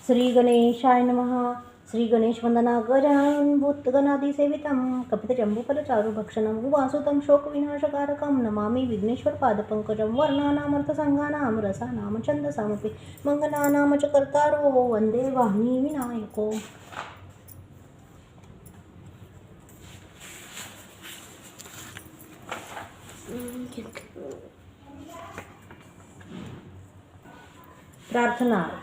श्री गणेशाय नमः। श्री गणेश वंदना गजानन भूतगणादि सेवितं कपितजम्बूफलचारु भक्षणं उवासुतं शोकविनाशकारकं नमामि विघ्नेश्वर पादपङ्कजं वर्णानामर्थसङ्गानां रसानां छन्दसामपि मङ्गलानां च कर्तारो वन्दे वाणी विनायको। प्रार्थना।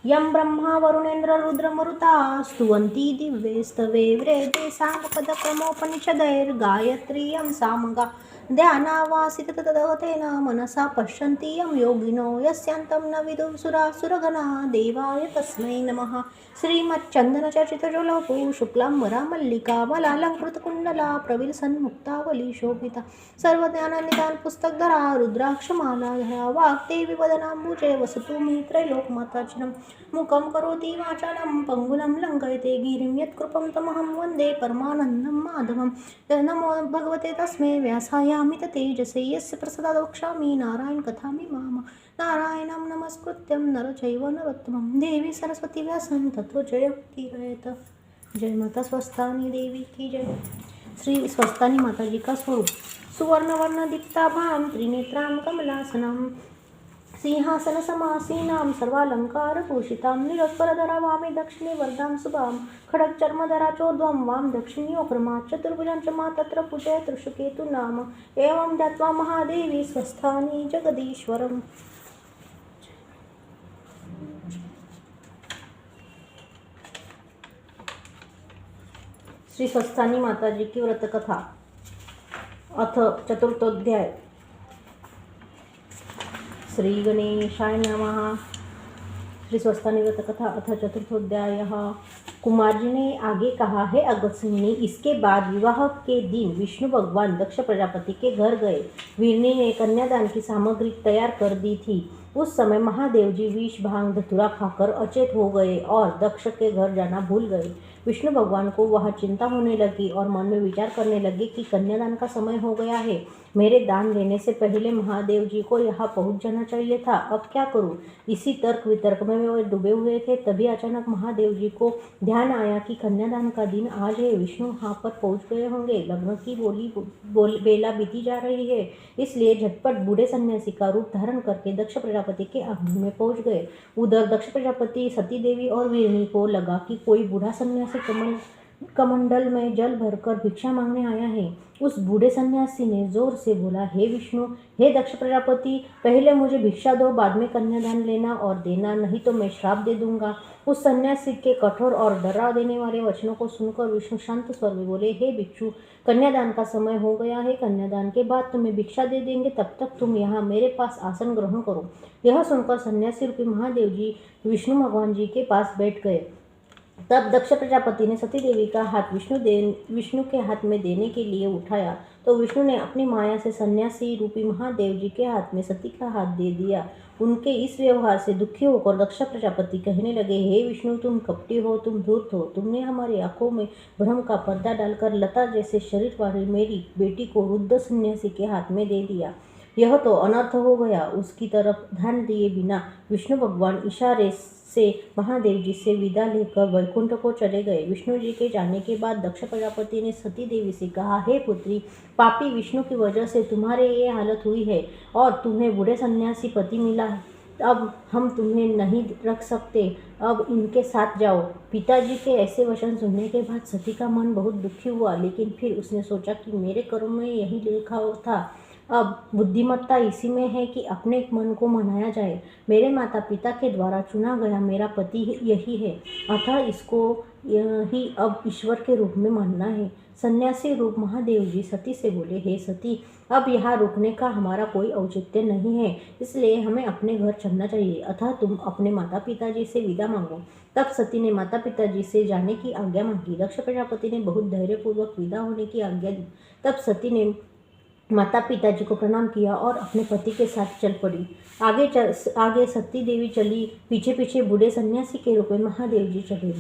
यं ब्रह्मा वरुणेन्द्र रुद्रमरुता स्तुवन्ति दिव्यैस्तवे वेदे साङ्गपदक्रमोपनिषदैर्गायत्रीयं सामगा ध्यानावासित तद्गतेन मनसा पश्यन्ति यं योगिनो यस्यान्तं न विदुः सुरासुरगणा। देवाय तस्मै नमः। श्रीमच्चन्दनचर्चितजलपु शुक्लाम्बरा मलालङ्कृतकुण्डला प्रविलसन्मुक्तावली शोभिता सर्वज्ञाननिधान पुस्तकधरा रुद्राक्षमालाधरा वाग्देवी वदनाम्बुजे वसतु मे त्रैलोक्यमाताचिनं मुखं करोति वाचालं पङ्गुलं लङ्घयते गिरिं यत्कृपं तमहं वन्दे परमानन्दं माधवं। नमो भगवते तस्मै व्यासायामित तेजसे यस्य प्रसादात् वक्ष्यामि नारायण कथामिमां। नारायणं नमस्कृत्यं नर चैव नरोत्तमं देवी सरस्वती व्यासं ततो जयमुदीरयेत्। जय माता स्वस्थानी देवी की जय। श्री स्वस्थानी माता जी का स्वरूप। सुवर्णवर्ण दीप्ताभां त्रिनेत्रां कमलासनं सिंहासन समासीनां सर्वालंकारभूषितां निरस्वरधरा वामे दक्षिणे वरदां शुभां खड्गचर्मधरा चोर्ध्वं वाम दक्षिण्योक्रमां चतुर्भुजां च मा तत्र पूजयत् ऋषिकेतु नाम। एवं ध्यात्वा महादेवी स्वस्थानी जगदीश्वरम्। श्री स्वस्थानी माता जी की व्रत कथा अथ चतुर्थोध्याय। श्री गणेशाय नमः। श्री स्वस्थानी व्रत कथा अथ चतुर्थोध्याय। कुमार जी ने आगे कहा, है अगस्त्यमुनि, इसके बाद विवाह के दिन विष्णु भगवान दक्ष प्रजापति के घर गए। वीरनी ने कन्यादान की सामग्री तैयार कर दी थी। उस समय महादेव जी विष भांग धतूरा खाकर अचेत हो गए और दक्ष के घर जाना भूल गए। विष्णु भगवान को वह चिंता होने लगी और मन में विचार करने लगे कि कन्यादान का समय हो गया है। मेरे दान देने से पहले महादेव जी को यहाँ पहुँच जाना चाहिए था। अब क्या करूँ? इसी तर्क वितर्क में वे डूबे हुए थे। तभी अचानक महादेव जी को ध्यान आया कि कन्यादान का दिन आज है। विष्णु वहाँ पर पहुँच गए होंगे। लग्न की बेला बीती जा रही है, इसलिए झटपट बूढ़े सन्यासी का रूप धारण करके दक्ष प्रजापति के आंगन में पहुँच गए। उधर दक्ष प्रजापति सती देवी और वीरनी को लगा कि कोई बूढ़ा सन्यासी कमंडल में जल भरकर भिक्षा मांगने आया है। उस बूढ़े सन्यासी ने जोर से बोला, हे विष्णु, हे दक्ष प्रजापति, पहले मुझे भिक्षा दो, बाद में कन्यादान लेना और देना, नहीं तो मैं श्राप दे दूंगा। उस सन्यासी के कठोर और डरा देने वाले वचनों को सुनकर विष्णु शांत स्वर में बोले, हे भिक्षु, कन्यादान का समय हो गया है। कन्यादान के बाद तुम्हें भिक्षा दे देंगे, तब तक तुम यहाँ मेरे पास आसन ग्रहण करो। यह सुनकर सन्यासी रूपी महादेव जी विष्णु भगवान जी के पास बैठ गए। तब दक्ष प्रजापति ने सती देवी का हाथ विष्णु के हाथ में देने के लिए उठाया तो विष्णु ने अपनी माया से सन्यासी रूपी महादेव जी के हाथ में सती का हाथ दे दिया। उनके इस व्यवहार से दुखी होकर दक्ष प्रजापति कहने लगे, हे विष्णु, तुम कपटी हो, तुम धूर्त हो। तुमने हमारी आंखों में भ्रम का पर्दा डालकर लता जैसे शरीर वाली मेरी बेटी को वृद्ध सन्यासी के हाथ में दे दिया। यह तो अनर्थ हो गया। उसकी तरफ ध्यान दिए बिना विष्णु भगवान इशारे से महादेव जी से विदा लेकर वैकुंठ को चले गए। विष्णु जी के जाने के बाद दक्ष प्रजापति ने सती देवी से कहा, हे पुत्री, पापी विष्णु की वजह से तुम्हारे ये हालत हुई है और तुम्हें बूढ़े सन्यासी पति मिला है। अब हम तुम्हें नहीं रख सकते, अब इनके साथ जाओ। पिताजी के ऐसे वचन सुनने के बाद सती का मन बहुत दुखी हुआ, लेकिन फिर उसने सोचा कि मेरे कर्म में यही लिखा था। अब बुद्धिमत्ता इसी में है कि अपने मन को मनाया जाए। मेरे माता पिता के द्वारा चुना गया मेरा पति यही है, अतः इसको ही अब ईश्वर के रूप में मानना है। सन्यासी रूप महादेव जी सती से बोले, हे सती, अब यहाँ रुकने का हमारा कोई औचित्य नहीं है, इसलिए हमें अपने घर चलना चाहिए। अतः तुम अपने माता पिताजी से विदा मांगो। तब सती ने माता पिताजी से जाने की आज्ञा मांगी। दक्ष प्रजापति ने बहुत धैर्यपूर्वक विदा होने की आज्ञा दी। तब सती ने माता पिताजी को प्रणाम किया और अपने पति के साथ चल पड़ी। आगे सती देवी चली, पीछे पीछे बूढ़े सन्यासी के रूप में महादेव जी चले।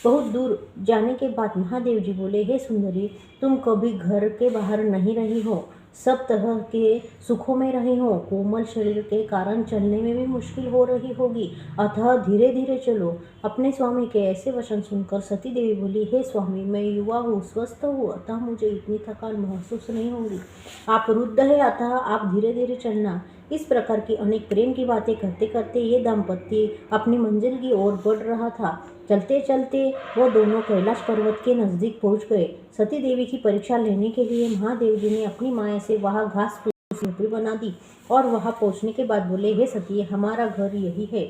बहुत दूर जाने के बाद महादेव जी बोले, हे सुंदरी, तुम कभी घर के बाहर नहीं रही हो। सब तरह के सुखों में रही हो, कोमल शरीर के कारण चलने में भी मुश्किल हो रही होगी, अतः धीरे धीरे चलो। अपने स्वामी के ऐसे वचन सुनकर सती देवी बोली, हे स्वामी, मैं युवा हूँ, स्वस्थ हूँ, अतः मुझे इतनी थकान महसूस नहीं होगी। आप वृद्ध है, अतः आप धीरे धीरे चलना। इस प्रकार की अनेक प्रेम की बातें करते करते ये दाम्पत्य अपनी मंजिल की ओर बढ़ रहा था। चलते चलते वो दोनों कैलाश पर्वत के नजदीक पहुंच गए। सती देवी की परीक्षा लेने के लिए महादेव जी ने अपनी माया से वहां घास फूस झोपड़ी बना दी और वहां पहुंचने के बाद बोले, हे सती, हमारा घर यही है,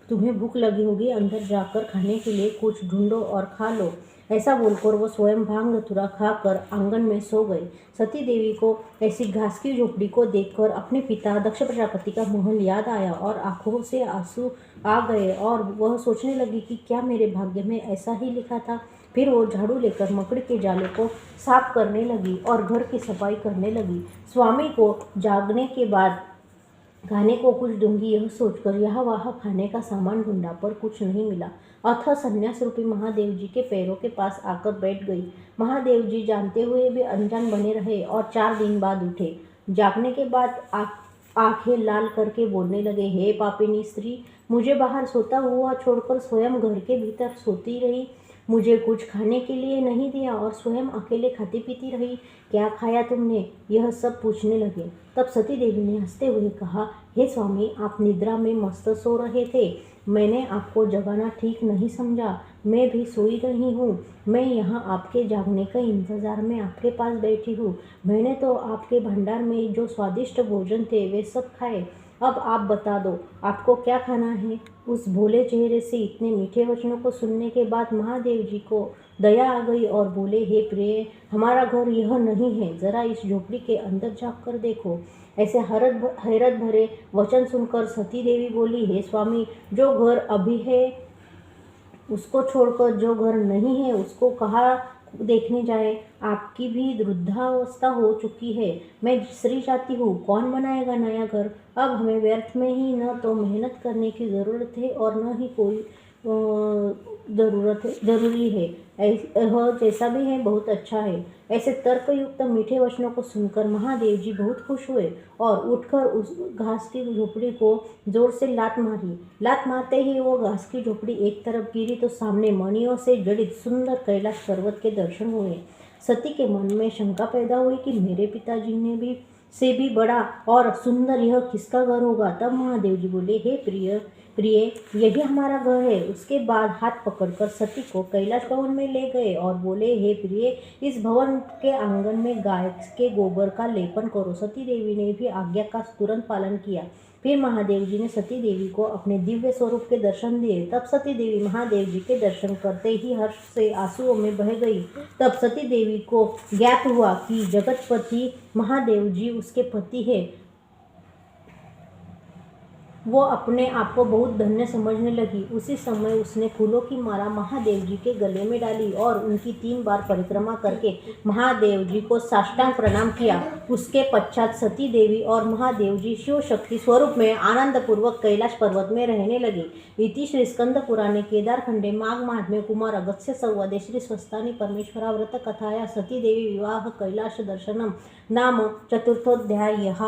तुम्हें भूख लगी होगी, अंदर जाकर खाने के लिए कुछ ढूंढो और खा लो। ऐसा बोलकर वो स्वयं भांग धतूरा खाकर आंगन में सो गए। सती देवी को ऐसी घास की झोपड़ी को देखकर अपने पिता दक्ष प्रजापति का महल याद आया और आंखों से आंसू आ गए और वह सोचने लगी कि क्या मेरे भाग्य में ऐसा ही लिखा था। फिर वो झाड़ू लेकर मकड़ी के जालों को साफ करने लगी और घर की सफाई करने लगी। स्वामी को जागने के बाद खाने को कुछ दूंगी, यह सोचकर यहाँ वहाँ खाने का सामान ढूंढा पर कुछ नहीं मिला। अतः संन्यास रूपी महादेव जी के पैरों के पास आकर बैठ गई। महादेव जी जानते हुए भी अनजान बने रहे और 4 दिन बाद उठे। जागने के बाद आंखें लाल करके बोलने लगे, हे पापिनी स्त्री, मुझे बाहर सोता हुआ छोड़कर स्वयं घर के भीतर सोती रही, मुझे कुछ खाने के लिए नहीं दिया और स्वयं अकेले खाती पीती रही, क्या खाया तुमने? यह सब पूछने लगे। तब सती देवी ने हंसते हुए कहा, हे स्वामी, आप निद्रा में मस्त सो रहे थे, मैंने आपको जगाना ठीक नहीं समझा, मैं भी सोई रही हूँ, मैं यहाँ आपके जागने का इंतजार में आपके पास बैठी हूँ। मैंने तो आपके भंडार में जो स्वादिष्ट भोजन थे वे सब खाए, अब आप बता दो आपको क्या खाना है। उस भोले चेहरे से इतने मीठे वचनों को सुनने के बाद महादेव जी को दया आ गई और बोले, हे प्रिय, हमारा घर यह नहीं है, जरा इस झोपड़ी के अंदर झाँक कर देखो। ऐसे हैरत भरे वचन सुनकर सती देवी बोली, हे स्वामी, जो घर अभी है उसको छोड़कर जो घर नहीं है उसको कहाँ देखने जाए, आपकी भी वृद्धावस्था हो चुकी है, मैं स्त्री जाती हूँ, कौन बनाएगा नया घर। अब हमें व्यर्थ में ही न तो मेहनत करने की ज़रूरत है और न ही कोई जरूरी है, यह जैसा भी है बहुत अच्छा है। ऐसे तर्कयुक्त मीठे वचनों को सुनकर महादेव जी बहुत खुश हुए और उठकर उस घास की झोपड़ी को जोर से लात मारी। लात मारते ही वो घास की झोपड़ी एक तरफ गिरी तो सामने मणियों से जड़ित सुंदर कैलाश पर्वत के दर्शन हुए। सती के मन में शंका पैदा हुई कि मेरे पिताजी ने भी बड़ा और सुंदर यह किसका घर होगा। तब महादेव जी बोले, हे प्रिय, यही हमारा घर है। उसके बाद हाथ पकड़कर सती को कैलाश भवन में ले गए और बोले, हे प्रिय, इस भवन के आंगन में गाय के गोबर का लेपन करो। सती देवी ने भी आज्ञा का तुरंत पालन किया। फिर महादेव जी ने सती देवी को अपने दिव्य स्वरूप के दर्शन दिए। तब सती देवी महादेव जी के दर्शन करते ही हर्ष से आंसुओं में बह गई। तब सती देवी को ज्ञात हुआ कि जगतपति महादेव जी उसके पति है। वो अपने आप को बहुत धन्य समझने लगी। उसी समय उसने फूलों की माला महादेव जी के गले में डाली और उनकी 3 बार परिक्रमा करके महादेव जी को साष्टांग प्रणाम किया। उसके पश्चात सती देवी और महादेव जी शिव शक्ति स्वरूप में आनंदपूर्वक कैलाश पर्वत में रहने लगे। इति श्री स्कंद पुराणे केदारखंडे माघ महात्म्ये कुमार अगस्त्य संवादे श्री स्वस्थानी परमेश्वरा व्रत कथाया सती देवी विवाह कैलाश दर्शनम नाम चतुर्थोऽध्यायः।